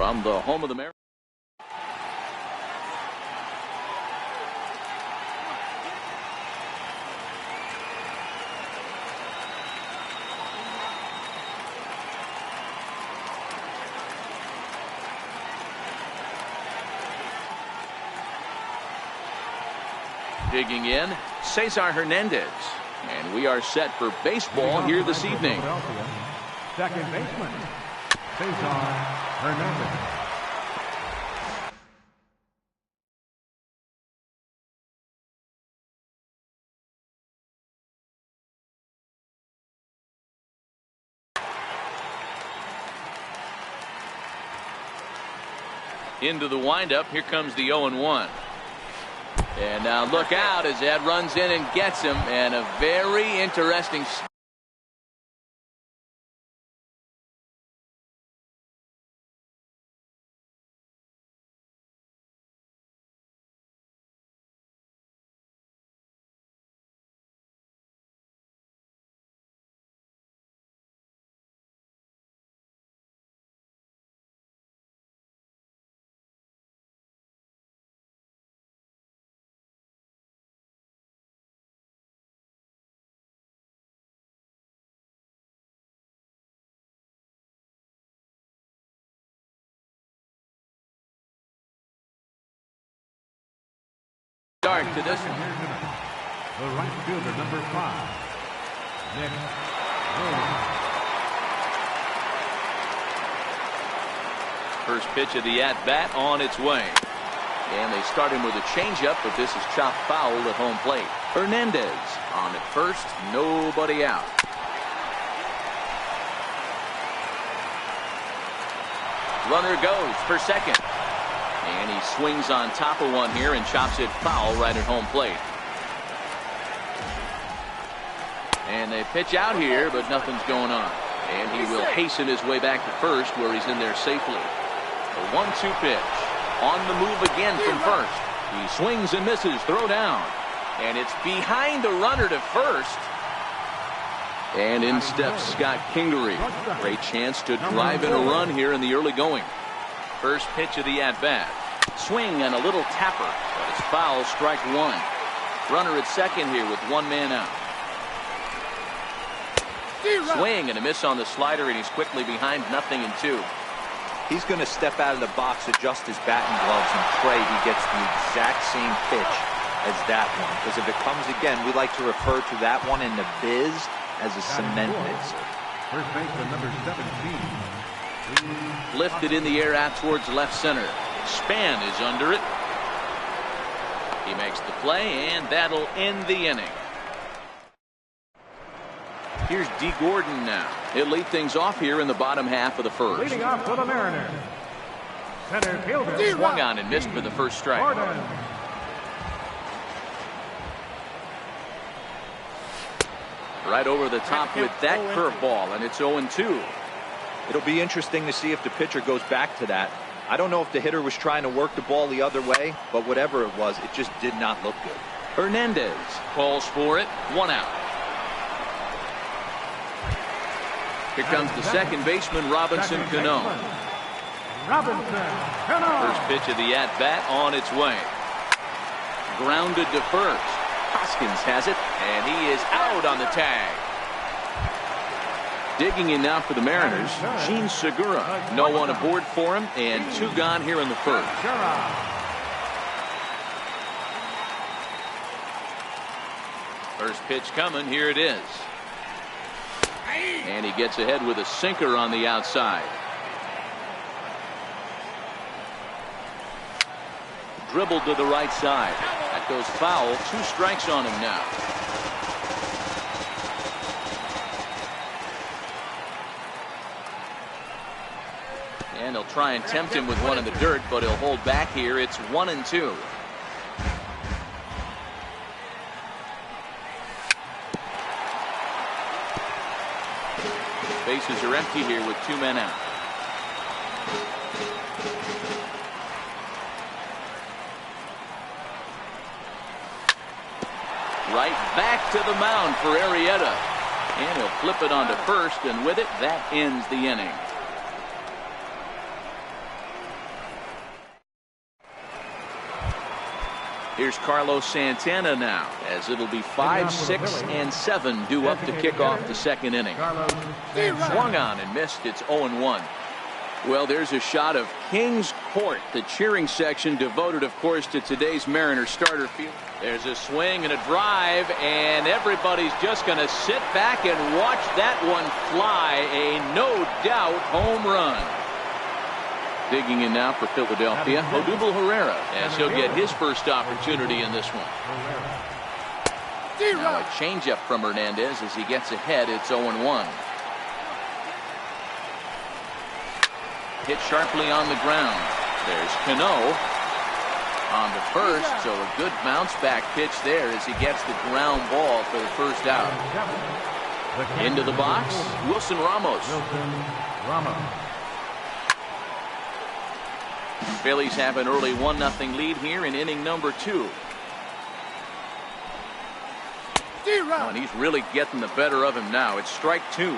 from the home of the Mariners. Digging in, Cesar Hernandez. And we are set for baseball here this evening. Second baseman, Cesar Hernandez. Into the windup, here comes the 0-1. And now look out as that runs in and gets him, and a very interesting start to this one. The right fielder, number 5, Nick Williams. First pitch of the at-bat on its way. And they start him with a changeup, but this is chopped foul at home plate. Hernandez on at first, nobody out. Runner goes for second. And he swings on top of one here and chops it foul right at home plate. And they pitch out here, but nothing's going on. And he will hasten his way back to first, where he's in there safely. The 1-2 pitch. On the move again from first. He swings and misses. Throw down. And it's behind the runner to first. And in steps Scott Kingery. Great chance to drive in a run here in the early going. First pitch of the at-bat. Swing and a little tapper, but it's foul, strike one. Runner at second here with one man out. Swing and a miss on the slider, and he's quickly behind 0-2. He's going to step out of the box, adjust his bat and gloves, and pray he gets the exact same pitch as that one. Because if it comes again, we like to refer to that one in the biz as a cement mixer. First baseman, number 17. Lifted in the air out towards left center. Span is under it. He makes the play, and that'll end the inning. Here's D. Gordon now. He'll lead things off here in the bottom half of the first. Leading off for the Mariners, center fielder. Swung on and missed for the first strike. Gordon. Right over the top with that curveball, and it's 0-2. It'll be interesting to see if the pitcher goes back to that. I don't know if the hitter was trying to work the ball the other way, but whatever it was, it just did not look good. Hernandez calls for it. One out. Here comes the second baseman, Robinson Cano. First pitch of the at-bat on its way. Grounded to first. Hoskins has it, and he is out on the tag. Digging in now for the Mariners, Gene Segura. No one aboard for him, and 2 gone here in the first. First pitch coming, here it is. And he gets ahead with a sinker on the outside. Dribbled to the right side. That goes foul. 2 strikes on him now. And he'll try and tempt him with one in the dirt, but he'll hold back here. It's 1-2. Bases are empty here with 2 men out. Right back to the mound for Arrieta. And he'll flip it onto first, and with it, that ends the inning. Here's Carlos Santana now, as it'll be 5, 6, and 7 due up to kick off the second inning. Swung on and missed. It's 0-1. Well, there's a shot of Kings Court, the cheering section devoted, of course, to today's Mariners starter field. There's a swing and a drive, and everybody's just going to sit back and watch that one fly. A no-doubt home run. Digging in now for Philadelphia, Odubel Herrera, as he'll get his first opportunity in this one. Now a changeup from Hernandez as he gets ahead. It's 0-1. Hit sharply on the ground. There's Cano on the first, so a good bounce back pitch there as he gets the ground ball for the first out. Into the box, Wilson Ramos. Phillies have an early 1-0 lead here in inning number 2. Oh, and he's really getting the better of him now. It's strike 2.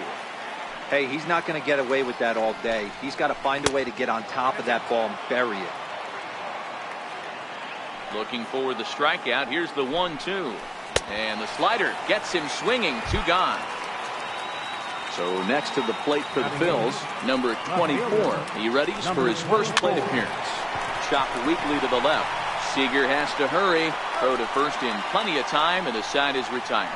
Hey, he's not going to get away with that all day. He's got to find a way to get on top of that ball and bury it. Looking for the strikeout. Here's the 1-2. And the slider gets him swinging. 2 gone. So next to the plate for the Phils, number 24. He readies for his first plate appearance. Chopped weakly to the left. Seager has to hurry. Throw to first in plenty of time, and the side is retired.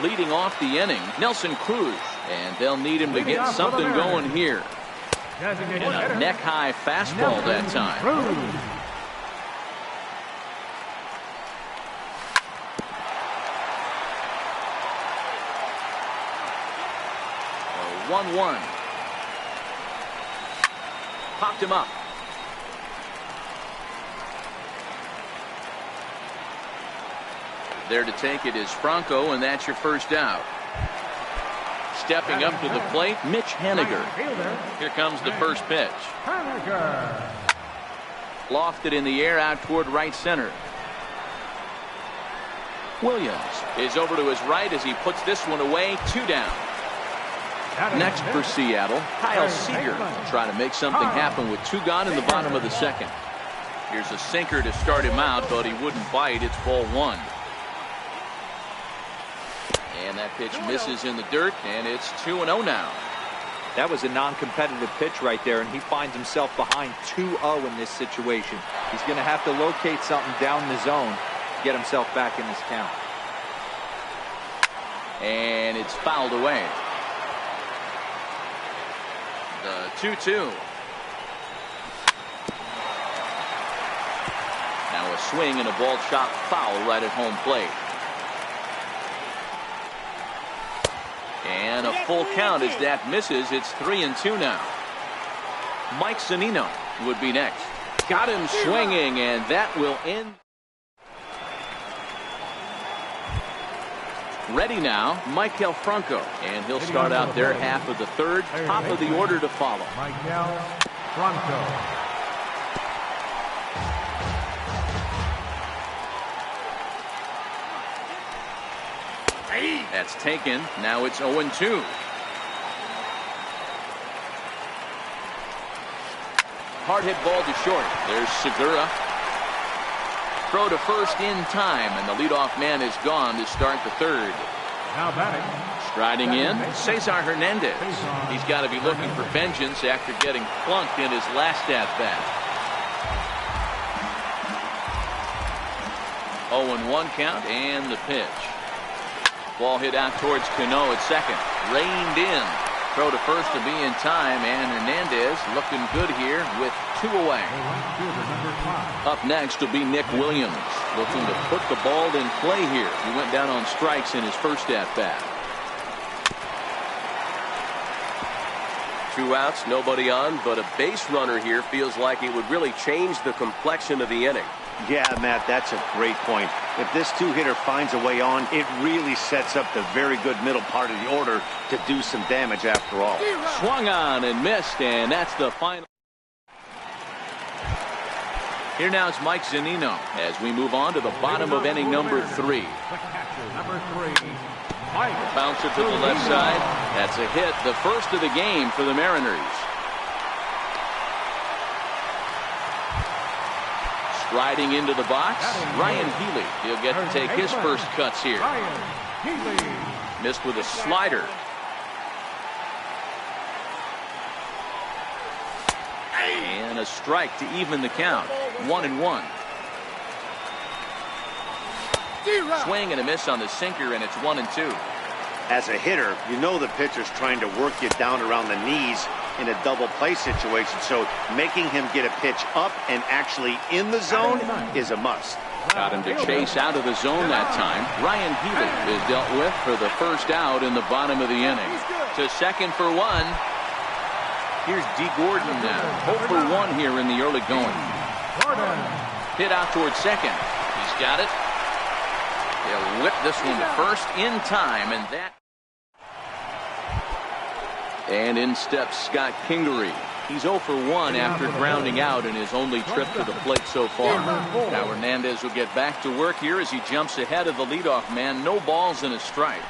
Leading off the inning, Nelson Cruz, and they'll need him to get something going here. And a neck-high fastball that time. 1-1. Popped him up. There to take it is Franco, and that's your first out. Stepping up to the plate, Mitch Haniger. Here comes the first pitch. Lofted in the air out toward right center. Williams is over to his right as he puts this one away. 2 down. Next for Seattle, Kyle Seager, trying to make something happen with 2 gone in the bottom of the second. Here's a sinker to start him out, but he wouldn't bite. It's ball 1. And that pitch misses in the dirt, and it's 2-0 now. That was a non-competitive pitch right there, and he finds himself behind 2-0 in this situation. He's going to have to locate something down the zone to get himself back in this count. And it's fouled away. The 2-2. Now a swing and a ball chopped foul right at home plate. And a full count as that misses. It's 3-2 now. Mike Zunino would be next. Got him swinging, and that will end. Ready now, Michael Franco, and he'll start out their half of the third. Top of the order to follow. Michael Franco. That's taken. Now it's 0-2. Hard hit ball to short. There's Segura. Throw to first in time, and the leadoff man is gone to start the third. Now batting. Striding in, Cesar Hernandez. He's got to be looking for vengeance after getting plunked in his last at-bat. 0-1 count, and the pitch. Ball hit out towards Cano at second. Reined in. Throw to first to be in time, and Hernandez looking good here with 2 away. Up next will be Nick Williams, looking to put the ball in play here. He went down on strikes in his first at-bat. 2 outs, nobody on, but a base runner here feels like it would really change the complexion of the inning. Yeah, Matt, that's a great point. If this 2-hitter finds a way on, it really sets up the very good middle part of the order to do some damage after all. Swung on and missed, and that's the final. Here now is Mike Zunino as we move on to the bottom of inning number 3. Number 3, Mike. Bouncer to the left side. That's a hit, the first of the game for the Mariners. Riding into the box, Ryan Healy. He'll get to take his first cuts here. Missed with a slider. And a strike to even the count. 1-1. Swing and a miss on the sinker, and it's 1-2. As a hitter, you know the pitcher's trying to work you down around the knees in a double play situation, so making him get a pitch up and actually in the zone is a must. Got him to chase out of the zone that time. Ryan Healy is dealt with for the first out in the bottom of the inning. To second for one. Here's D. Gordon now. 0 for 1 here in the early going. Hit out towards second. He's got it. They'll whip this one to first in time, and that. And in steps Scott Kingery. He's 0 for 1 after grounding out in his only trip to the plate so far. Now Hernandez will get back to work here as he jumps ahead of the leadoff man. No balls and a strike.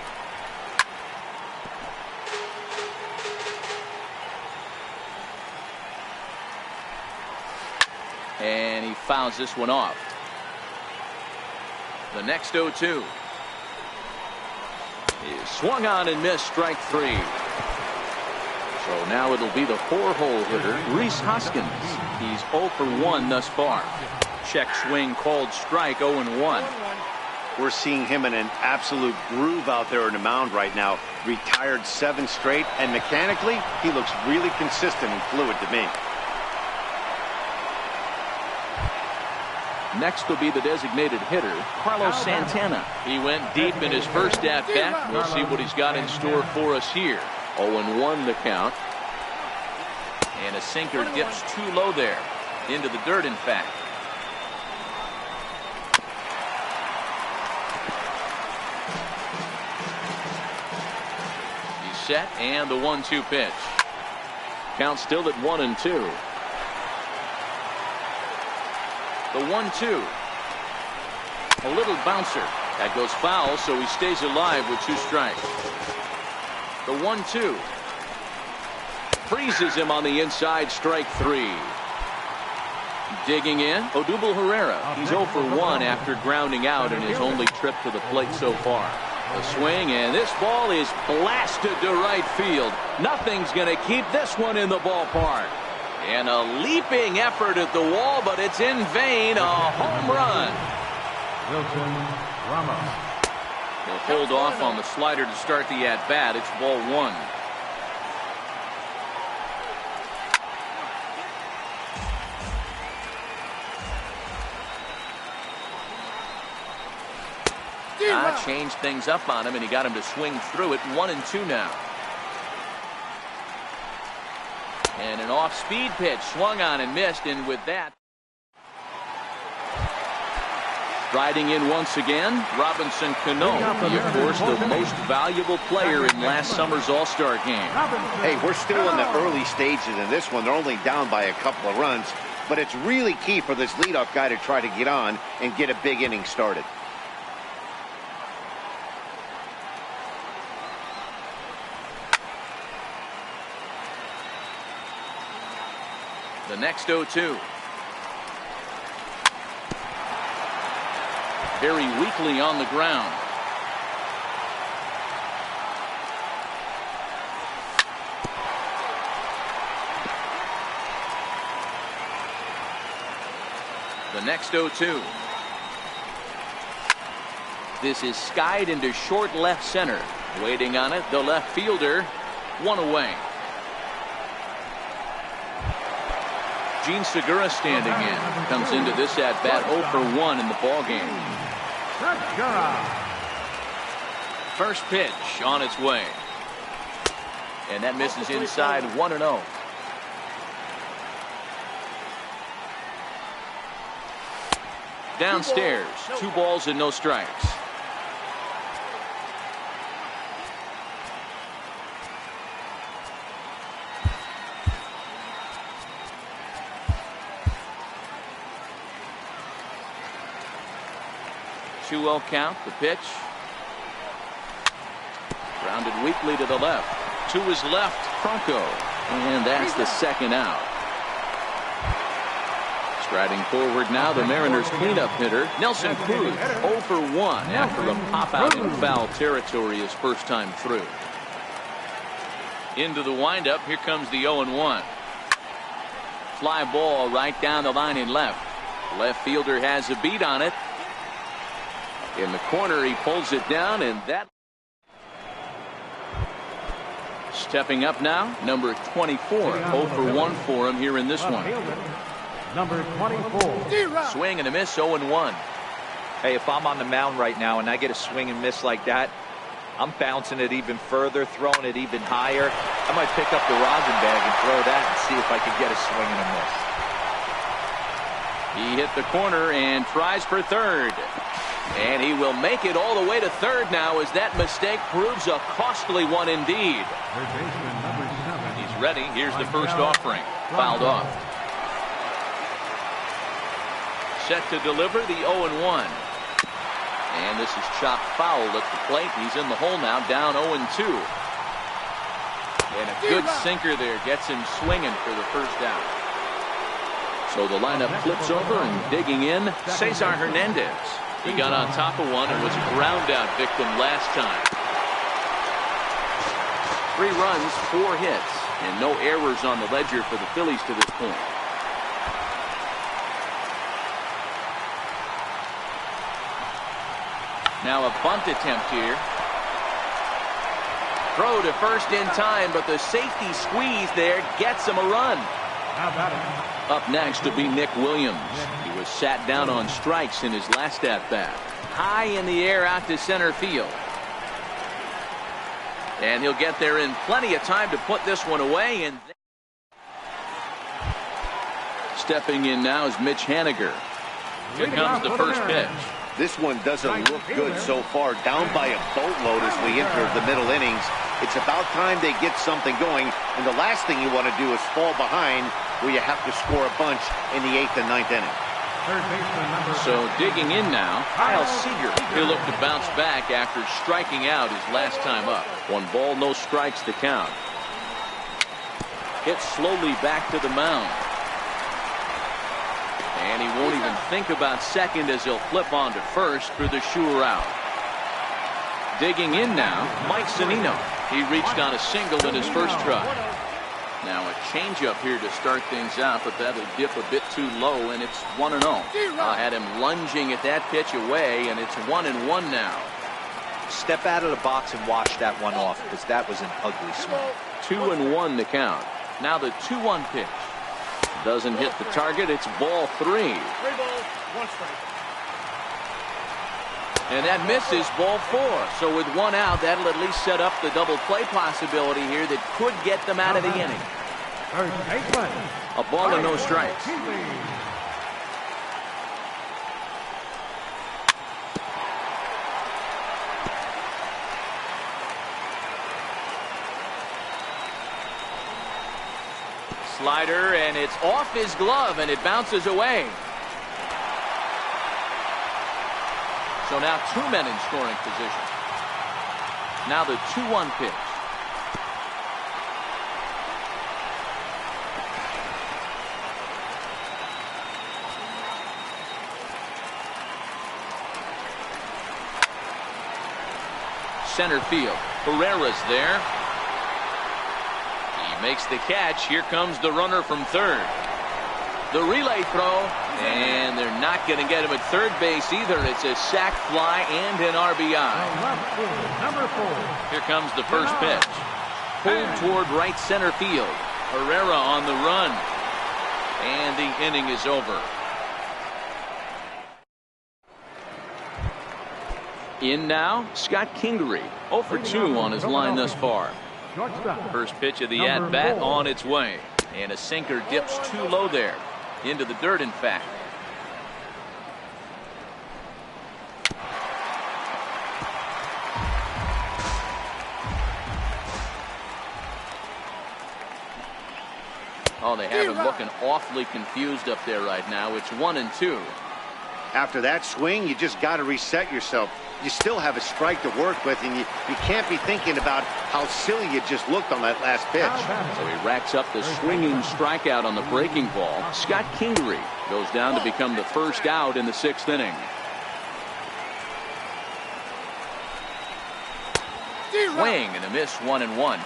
And he fouls this one off. The next 0-2 is swung on and missed, strike 3. So now it'll be the 4-hole hitter, Rhys Hoskins. He's 0 for 1 thus far. Check swing called strike, 0-1. We're seeing him in an absolute groove out there on the mound right now. Retired 7 straight, and mechanically, he looks really consistent and fluid to me. Next will be the designated hitter, Carlos Santana. He went deep in his first at-bat. We'll see what he's got in store for us here. 0-1 the count. And a sinker dips too low there. Into the dirt, in fact. He's set, and the 1-2 pitch. Count still at 1-2. The 1-2. A little bouncer. That goes foul, so he stays alive with 2 strikes. The 1-2. Freezes him on the inside, strike 3. Digging in, Odubel Herrera. He's 0 for 1 after grounding out in his only trip to the plate so far. The swing, and this ball is blasted to right field. Nothing's going to keep this one in the ballpark. And a leaping effort at the wall, but it's in vain. A home run. Wilson Ramos. He'll hold off on the slider to start the at-bat. It's ball 1. Changed things up on him, and he got him to swing through it. 1-2 now. And an off-speed pitch swung on and missed, and with that, riding in once again, Robinson Cano. He, of course, the most valuable player in last summer's All-Star game. Hey, we're still in the early stages in this one. They're only down by a couple of runs, but it's really key for this leadoff guy to try to get on and get a big inning started. The next 0-2. Very weakly on the ground. The next 0-2. This is skied into short left center. Waiting on it, the left fielder. 1 away. Gene Segura standing in. Comes into this at-bat 0 for 1 in the ballgame. First pitch on its way. And that misses inside. 1-0. Downstairs, 2 balls and no strikes. Two-0 count, the pitch. Grounded weakly to the left. To his left, Franco. And that's the second out. Striding forward now, the Mariners cleanup hitter, Nelson Cruz, 0 for 1 after a pop-out in foul territory his first time through. Into the windup, here comes the 0-1. Fly ball right down the line in left. Left fielder has a beat on it. In the corner, he pulls it down, and that. Stepping up now, number 24, 0 for 1 for him here in this one. Number 24. Swing and a miss, 0-1. Hey, if I'm on the mound right now and I get a swing and miss like that, I'm bouncing it even further, throwing it even higher. I might pick up the rosin bag and throw that and see if I can get a swing and a miss. He hit the corner and tries for third. And he will make it all the way to third now as that mistake proves a costly one indeed. Third baseman, number 7. He's ready. Here's the first offering. Fouled off. Set to deliver the 0-1. And this is chopped foul at the plate. He's in the hole now, down 0-2. And a good sinker there gets him swinging for the first out. So the lineup flips over and digging in, Cesar Hernandez. He got on top of one and was a ground out victim last time. 3 runs, 4 hits, and no errors on the ledger for the Phillies to this point. Now a bunt attempt here. Throw to first in time, but the safety squeeze there gets him a run. How about it? Up next to be Nick Williams. He was sat down on strikes in his last at-bat. High in the air out to center field. And he'll get there in plenty of time to put this one away. And stepping in now is Mitch Haniger. Here comes the first pitch. This one doesn't look good so far. Down by a boatload as we enter the middle innings. It's about time they get something going. And the last thing you want to do is fall behind where you have to score a bunch in the 8th and 9th inning. Third baseman, number 7. So digging in now, Kyle Seager. He'll look to bounce back after striking out his last time up. 1 ball, no strikes to count. Hit slowly back to the mound. And he won't even think about second as he'll flip on to first for the sure out. Digging in now, Mike Zunino. He reached on a single in his first try. Now a changeup here to start things out, but that'll dip a bit too low, and it's 1-0. Had him lunging at that pitch away, and it's 1-1 now. Step out of the box and wash that one off, because that was an ugly swing. 2-1 the count. Now the 2-1 pitch. Doesn't hit the target. It's ball 3. 3 balls, 1 strike. And that misses ball 4. So with 1 out, that'll at least set up the double play possibility here that could get them out of the inning. Third baseman. A ball and no strikes. Slider, and it's off his glove, and it bounces away. So now 2 men in scoring position. Now the 2-1 pitch. Center field. Herrera's there. He makes the catch. Here comes the runner from third. The relay throw, and they're not going to get him at third base either. It's a sac fly and an RBI. Number 4. Here comes the first pitch. Pulled toward right center field. Herrera on the run. And the inning is over. In now, Scott Kingery. 0 for 2 on his line thus far. First pitch of the at-bat on its way. And a sinker dips too low there. Into the dirt, in fact. Oh, they have him looking awfully confused up there right now. It's 1-2. After that swing, you just got to reset yourself. you still have a strike to work with, and you can't be thinking about how silly you just looked on that last pitch. So he racks up the swinging strikeout on the breaking ball. Scott Kingery goes down to become the first out in the 6th inning. Swing and a miss, 1-1.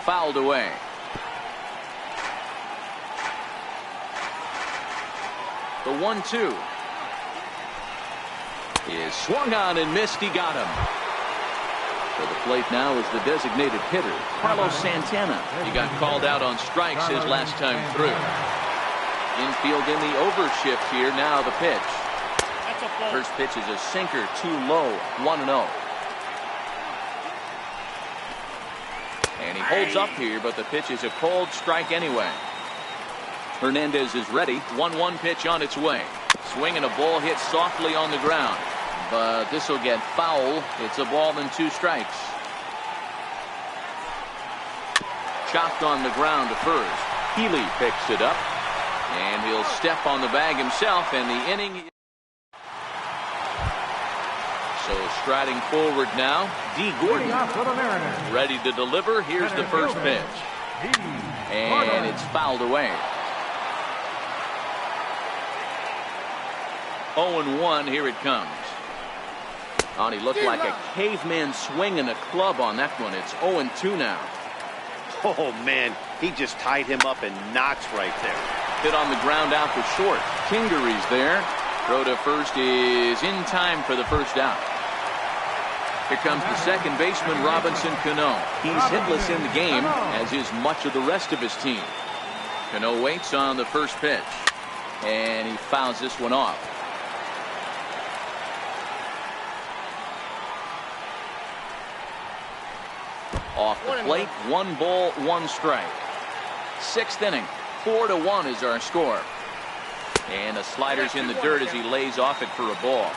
Fouled away. The 1-2 is swung on and missed. He got him. For the plate now is the designated hitter, Carlos Santana. He got called out on strikes his last time through. Infield in the overshift here. Now the pitch. First pitch is a sinker, too low, 1-0. And he holds up here, but the pitch is a cold strike anyway. Hernandez is ready. 1-1 pitch on its way. Swinging a ball hit softly on the ground. But this will get foul. It's a ball and 2 strikes. Chopped on the ground to first. Healy picks it up. And he'll step on the bag himself, and the inning. So striding forward now, D. Gordon. Ready to deliver. Here's the first pitch. And it's fouled away. 0-1, here it comes. Oh, and he looked like a caveman swinging a club on that one. It's 0-2 now. Oh, man, he just tied him up in knots right there. Hit on the ground out to short. Kingery's there. Throw to first is in time for the first out. Here comes the second baseman, Robinson Cano. He's hitless in the game, as is much of the rest of his team. Cano waits on the first pitch, and he fouls this one off. Off the plate, 1 ball, 1 strike. 6th inning, 4-1 is our score. And the slider's in the dirt as he lays off it for a ball.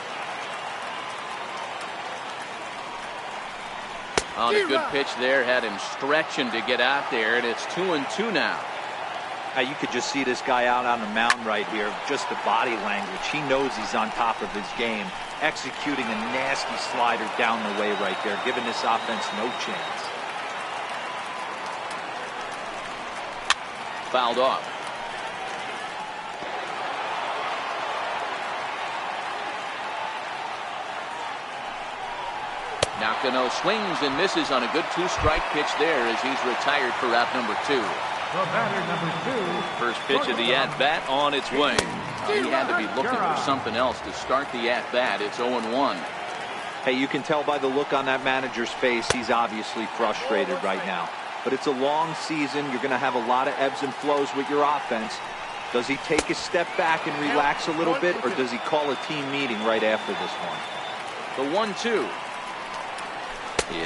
On a good pitch there, had him stretching to get out there, and it's 2-2 now. You could just see this guy out on the mound right here. Just the body language. He knows he's on top of his game. Executing a nasty slider down the way right there, giving this offense no chance. Fouled off. Now Cano swings and misses on a good 2-strike pitch there as he's retired for out number 2. The batter, number 2. First pitch of the at-bat on its way. He had to be looking for something else to start the at-bat. It's 0-1. Hey, you can tell by the look on that manager's face, he's obviously frustrated right now. But it's a long season. You're going to have a lot of ebbs and flows with your offense. Does he take a step back and relax a little bit, or does he call a team meeting right after this one? The 1-2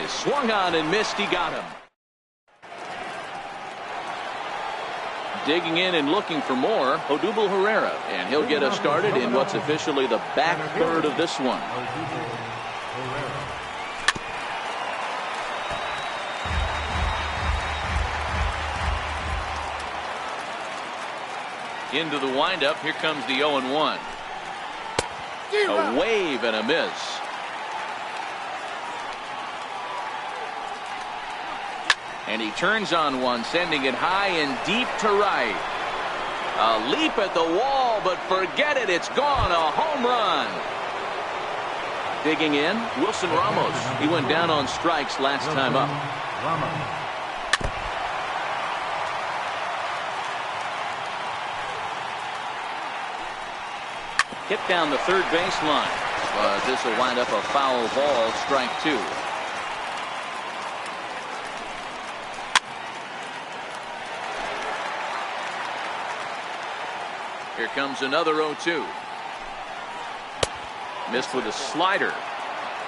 is swung on and missed. He got him. Digging in and looking for more, Odubel Herrera, and he'll get us started in what's officially the back third of this one. Into the windup. Here comes the 0-1. A wave and a miss. And he turns on one, sending it high and deep to right. A leap at the wall, but forget it. It's gone. A home run. Digging in, Wilson Ramos. He went down on strikes last time up. Hit down the third baseline, but this will wind up a foul ball, strike 2. Here comes another 0-2. Missed with a slider.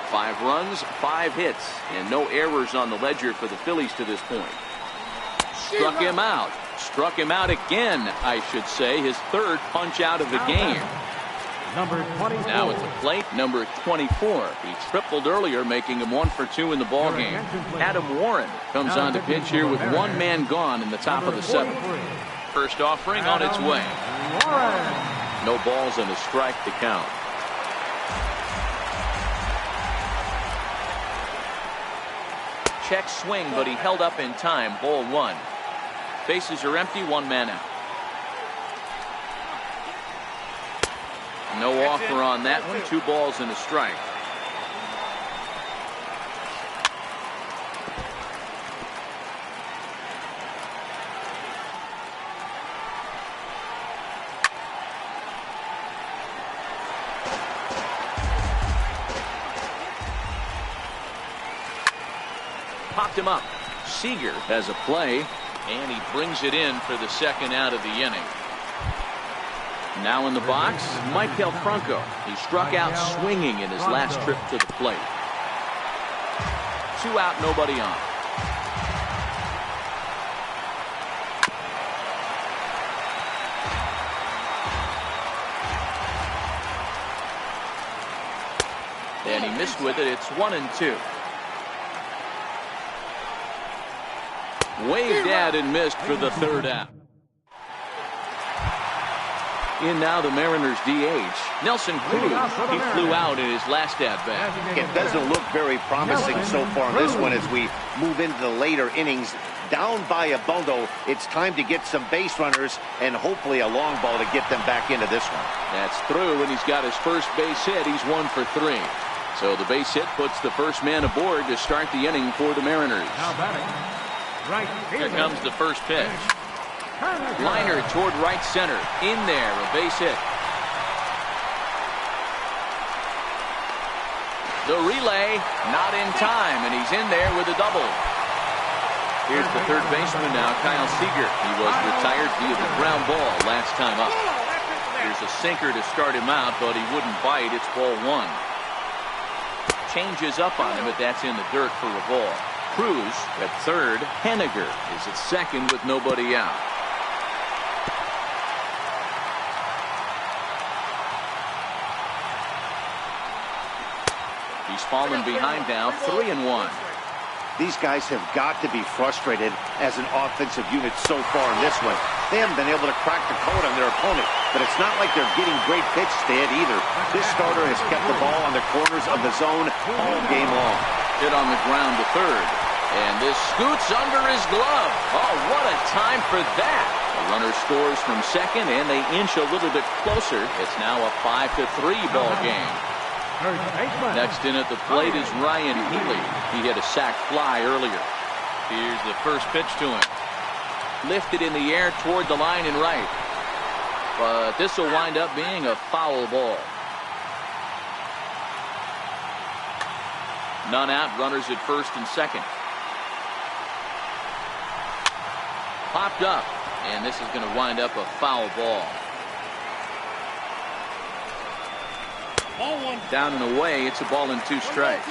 5 runs, 5 hits, and no errors on the ledger for the Phillies to this point. Struck him out. Struck him out again, I should say. His 3rd punch out of the game. Number 24. Now at the plate, number 24. He tripled earlier, making him 1 for 2 in the ballgame. Adam Warren comes on to pitch here with 1 man gone in the top of the 7th. First offering on its way. Warren. No balls and a strike to count. Check swing, but he held up in time. Ball one. Bases are empty, one man out. No offer on that one. 2 balls and a strike. Popped him up. Seager has a play, and he brings it in for the second out of the inning. Now in the box, Michael Franco. He struck out swinging in his last trip to the plate. 2 out, nobody on. And he missed with it. It's 1-2. Waved at and missed for the third out. In now the Mariners DH, Nelson Cruz. He flew out in his last at-bat. It doesn't look very promising so far in this one as we move into the later innings. Down by a bundle, it's time to get some base runners and hopefully a long ball to get them back into this one. That's through, and he's got his first base hit. He's 1 for 3. So the base hit puts the first man aboard to start the inning for the Mariners. Now batting. Right Here fielder. comes the first pitch. Liner toward right center. In there, a base hit. The relay, not in time, and he's in there with a double. Here's the third baseman now, Kyle Seager. He was retired via the ground ball last time up. Here's a sinker to start him out, but he wouldn't bite. It's ball 1. Changes up on him, but that's in the dirt for a ball. Cruz at third. Henniger is at second with nobody out. He's fallen behind now, 3-1. These guys have got to be frustrated as an offensive unit so far in this one. They haven't been able to crack the code on their opponent, but it's not like they're getting great pitches to hit either. This starter has kept the ball on the corners of the zone all game long. Hit on the ground to third, and this scoots under his glove. Oh, what a time for that. The runner scores from second, and they inch a little bit closer. It's now a 5-3 ball game. Next in at the plate is Ryan Healy. He hit a sac fly earlier. Here's the first pitch to him. Lifted in the air toward the line and right. But this will wind up being a foul ball. None out, runners at first and second. Popped up, and this is going to wind up a foul ball. Down and away, it's a ball and 2 strikes.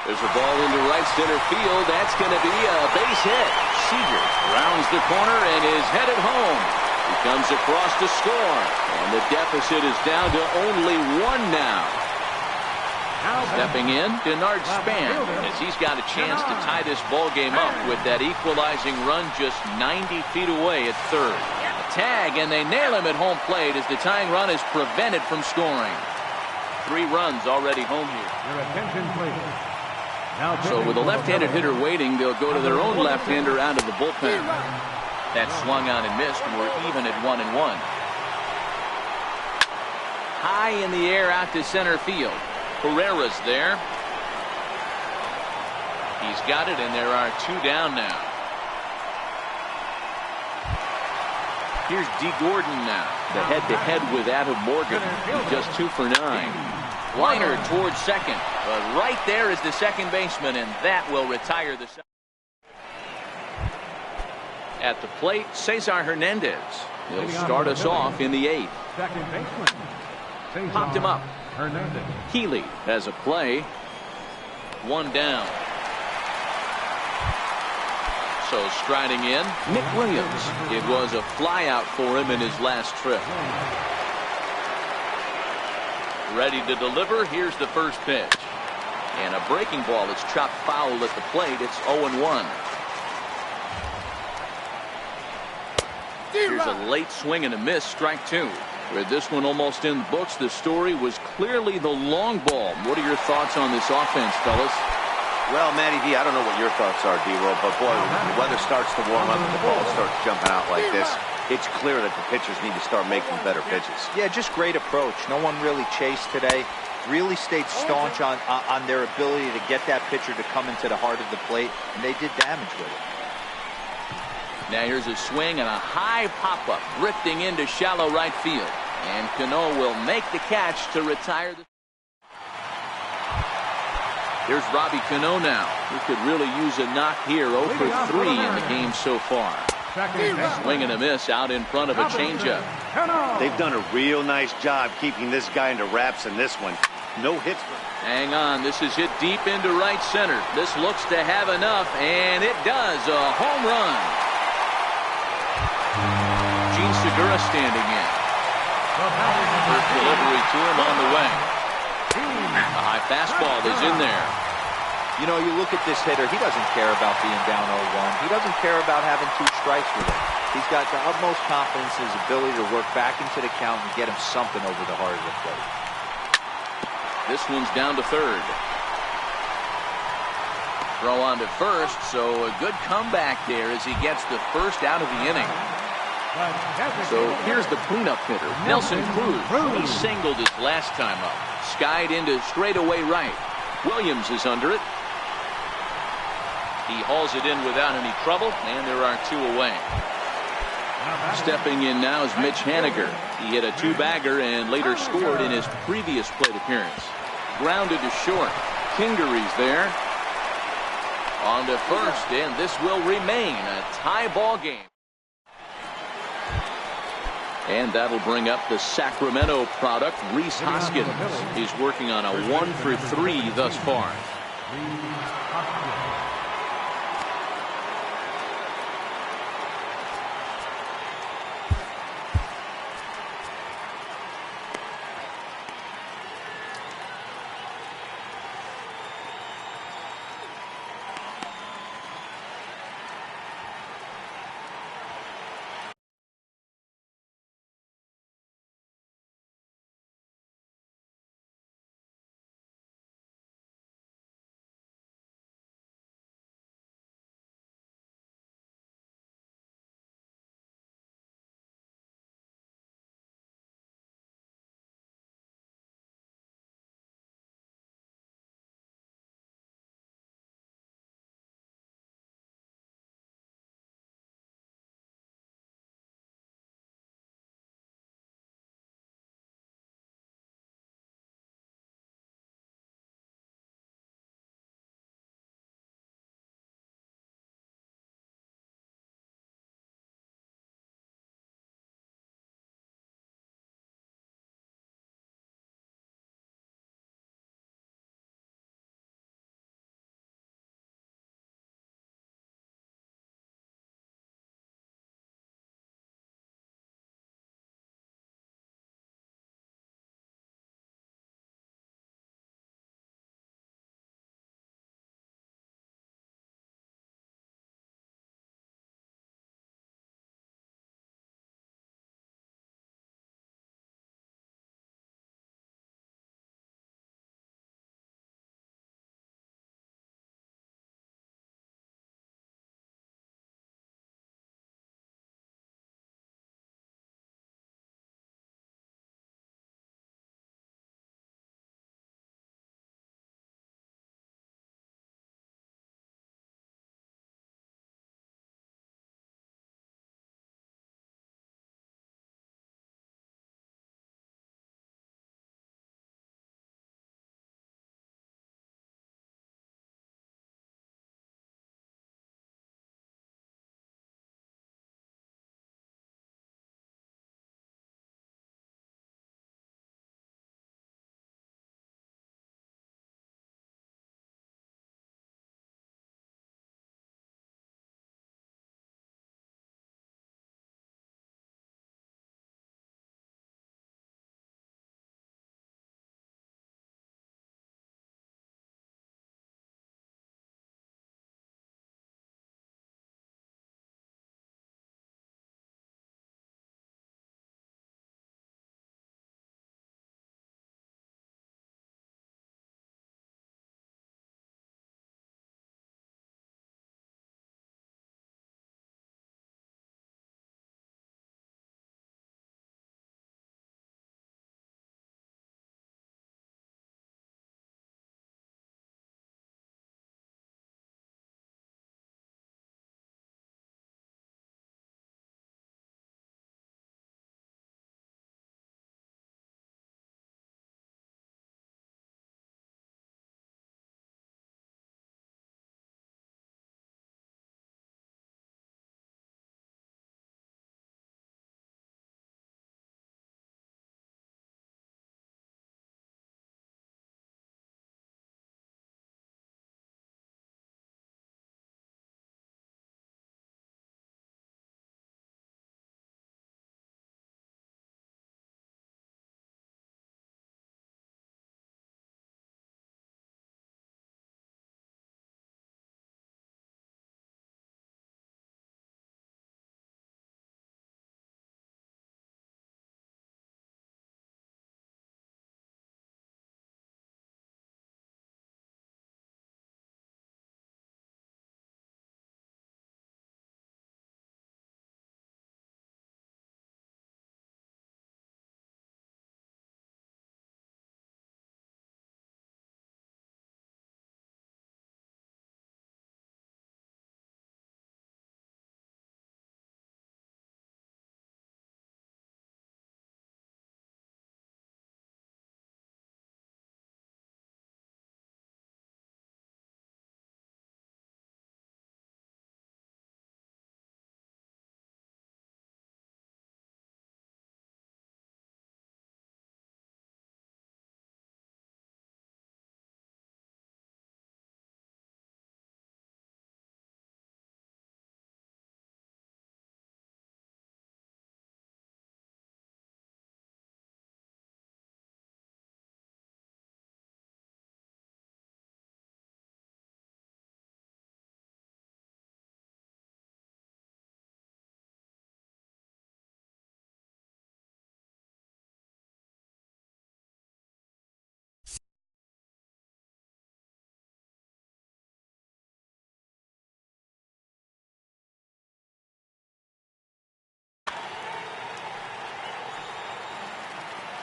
There's a ball into right center field. That's going to be a base hit. Seager rounds the corner and is headed home. He comes across to score, and the deficit is down to only 1 now. Stepping in, Denard Span, as he's got a chance to tie this ball game up with that equalizing run just 90 feet away at third. Tag, and they nail him at home plate as the tying run is prevented from scoring. 3 runs already home here. Your attention, please. Now so with a left-handed hitter waiting, they'll go to their own left-hander out of the bullpen. That swung on and missed, and we're even at 1-1. High in the air out to center field. Herrera's there. He's got it, and there are 2 down now. Here's D. Gordon now. The head-to-head with Adam Morgan. He's just 2 for 9. Liner towards second. But right there is the second baseman, and that will retire the second. At the plate, Cesar Hernandez. He'll start us off in the 8th. second baseman. Popped him up. Hernandez. Healy has a play. 1 down. So striding in, Nick Williams. It was a fly out for him in his last trip. Ready to deliver. Here's the first pitch. And a breaking ball is chopped foul at the plate. It's 0-1. Here's a late swing and a miss, strike 2. With this one almost in the books, the story was clearly the long ball. What are your thoughts on this offense, fellas? Well, Matty D, I don't know what your thoughts are, D-Roll, but boy, when the weather starts to warm up and the ball starts jumping out like this, it's clear that the pitchers need to start making better pitches. Yeah, just great approach. No one really chased today. Really stayed staunch on their ability to get that pitcher to come into the heart of the plate, and they did damage with it. Now here's a swing and a high pop-up, drifting into shallow right field. And Cano will make the catch to retire the... Here's Robbie Cano now. He could really use a knock here. 0 for 3 in the game so far. Swing and a miss out in front of a changeup. They've done a real nice job keeping this guy into wraps in this one. No hits. Hang on. This is hit deep into right center. This looks to have enough, and it does. A home run. Gene Segura standing in. First delivery to him on the way. A high fastball is in there. You know, you look at this hitter, he doesn't care about being down 0-1. He doesn't care about having 2 strikes with him. He's got the utmost confidence in his ability to work back into the count and get him something over the heart of the plate. This one's down to third. Throw on to first, so a good comeback there as he gets the first out of the inning. So here's the cleanup hitter, Nelson Cruz. He singled his last time up. Skied into straightaway right. Williams is under it. He hauls it in without any trouble, and there are 2 away. Stepping in now is Mitch Haniger. He hit a 2-bagger and later scored in his previous plate appearance. Grounded to short. Kingery's there. On to first, and this will remain a tie ball game. And that'll bring up the Sacramento product, Rhys Hoskins. He's working on a 1 for 3 thus far.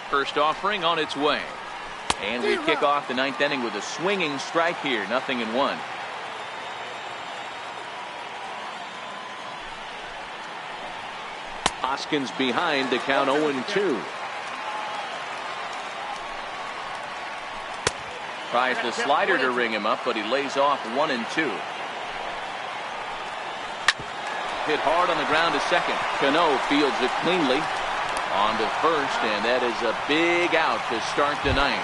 First offering on its way. And we kick off the ninth inning with a swinging strike here. 0-1. Hoskins behind to count 0-2. Tries the slider to ring him up, but he lays off 1-2. Hit hard on the ground to second. Cano fields it cleanly. On to first, and that is a big out to start the ninth.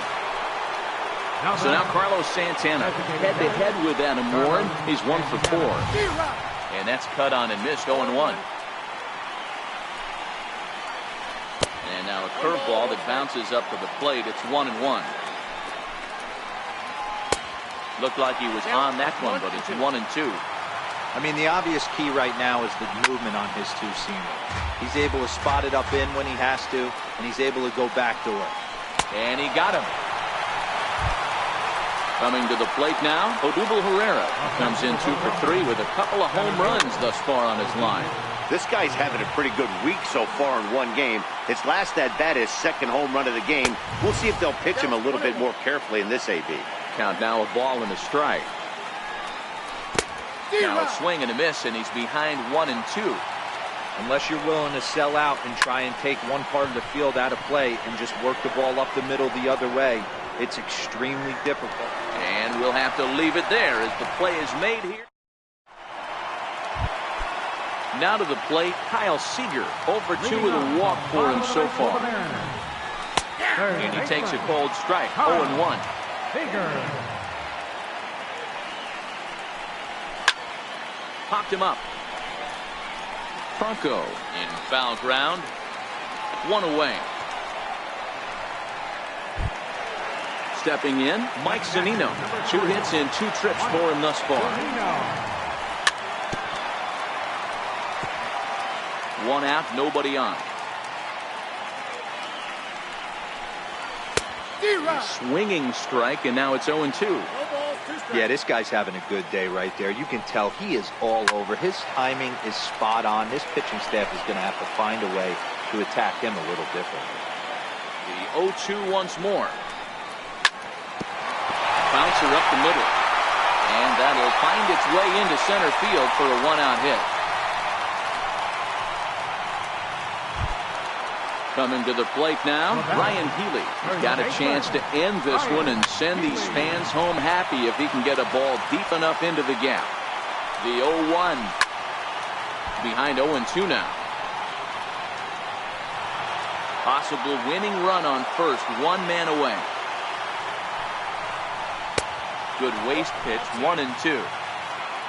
So now Carlos Santana head-to-head with Adam Warren. He's 1 for 4. And that's cut on and missed, 0-1. And now a curveball that bounces up to the plate. It's 1-1. Looked like he was on that one, but it's 1-2. I mean, the obvious key right now is the movement on his two-seamer. He's able to spot it up in when he has to, and he's able to go backdoor. And he got him. Coming to the plate now, Odubel Herrera comes in 2 for 3 with a couple of home runs thus far on his line. This guy's having a pretty good week so far in one game. His last at-bat is second home run of the game. We'll see if they'll pitch him a little bit more carefully in this AB. Count now a ball and a strike. Now a swing and a miss, and he's behind 1-2. Unless you're willing to sell out and try and take one part of the field out of play and just work the ball up the middle the other way, it's extremely difficult. And we'll have to leave it there as the play is made here. Now to the plate, Kyle Seager, 0 for 2 with a walk for him so far. And he takes a cold strike, 0-1. Popped him up. Franco in foul ground. 1 away. Stepping in, Mike Zunino. 2 hits and 2 trips for him thus far. 1 out, nobody on. A swinging strike, and now it's 0-2. Yeah, this guy's having a good day right there. You can tell he is all over. His timing is spot on. This pitching staff is going to have to find a way to attack him a little differently. The 0-2 once more. Bouncer up the middle. And that'll find its way into center field for a 1-out hit. Coming to the plate now, Ryan Healy. He's got a chance to end this one and send these fans home happy if he can get a ball deep enough into the gap. The 0-1 behind 0-2 now. Possible winning run on first, 1 man away. Good waste pitch, 1-2.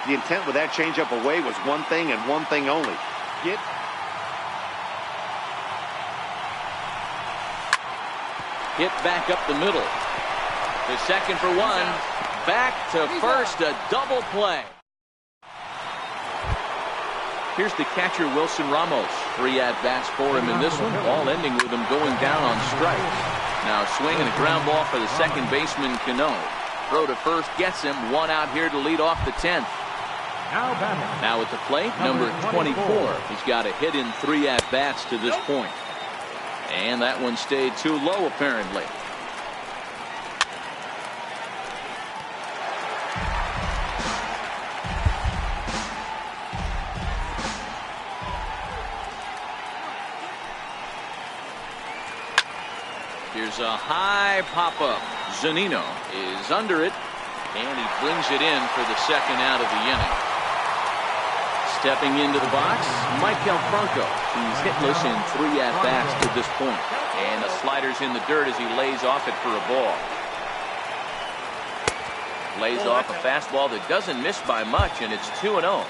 The intent with that changeup away was one thing and one thing only. Get hit back up the middle. The second for 1. Back to first, a double play. Here's the catcher, Wilson Ramos. 3 at-bats for him in this one, all ending with him going down on strikes. Now swinging a ground ball for the second baseman, Cano. Throw to first gets him. 1 out here to lead off the 10th. Now at the plate, number 24. He's got a hit in 3 at-bats to this point. And that one stayed too low, apparently. Here's a high pop-up. Zunino is under it, and he brings it in for the second out of the inning. Stepping into the box, Maikel Franco. He's hitless in 3 at-bats to this point. And the slider's in the dirt as he lays off it for a ball. Lays off a fastball that doesn't miss by much, and it's 2-0.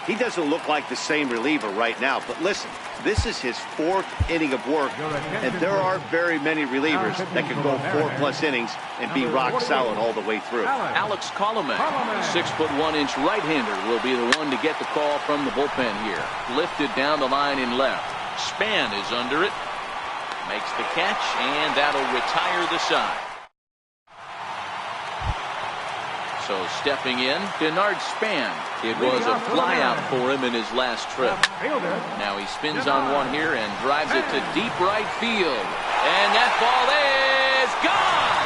He doesn't look like the same reliever right now, but listen, this is his 4th inning of work, and there aren't very many relievers that can go 4+ innings and be rock solid all the way through. Alex Colomé, 6'1" right-hander, will be the one to get the call from the bullpen here. Lifted down the line in left. Span is under it. Makes the catch, and that'll retire the side. So stepping in, Denard Span. It was a flyout for him in his last trip. Now he spins on one here and drives it to deep right field. And that ball is gone.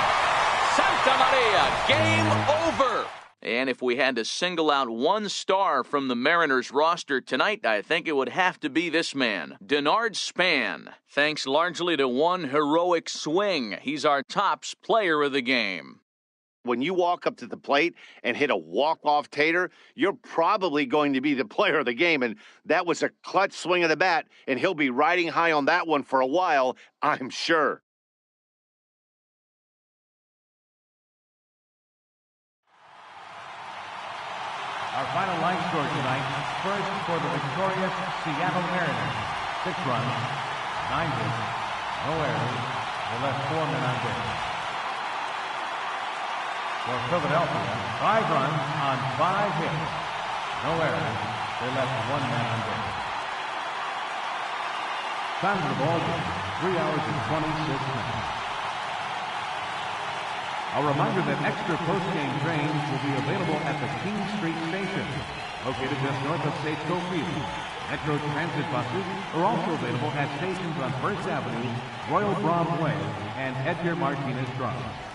Santa Maria, game over. And if we had to single out one star from the Mariners roster tonight, I think it would have to be this man, Denard Span. Thanks largely to one heroic swing, he's our tops player of the game. When you walk up to the plate and hit a walk-off tater, you're probably going to be the player of the game. And that was a clutch swing of the bat, and he'll be riding high on that one for a while, I'm sure. Our final line score tonight, first for the victorious Seattle Mariners. 6 runs, 9 hits, no errors. They left 4 men on base. For Philadelphia, 5 runs on 5 hits. No errors. They left 1 man on base. Time for the ball game, 3 hours and 26 minutes. A reminder that extra post-game trains will be available at the King Street Station, located just north of Safeco Field. Metro Transit buses are also available at stations on First Avenue, Royal Broadway, and Edgar Martinez Drive.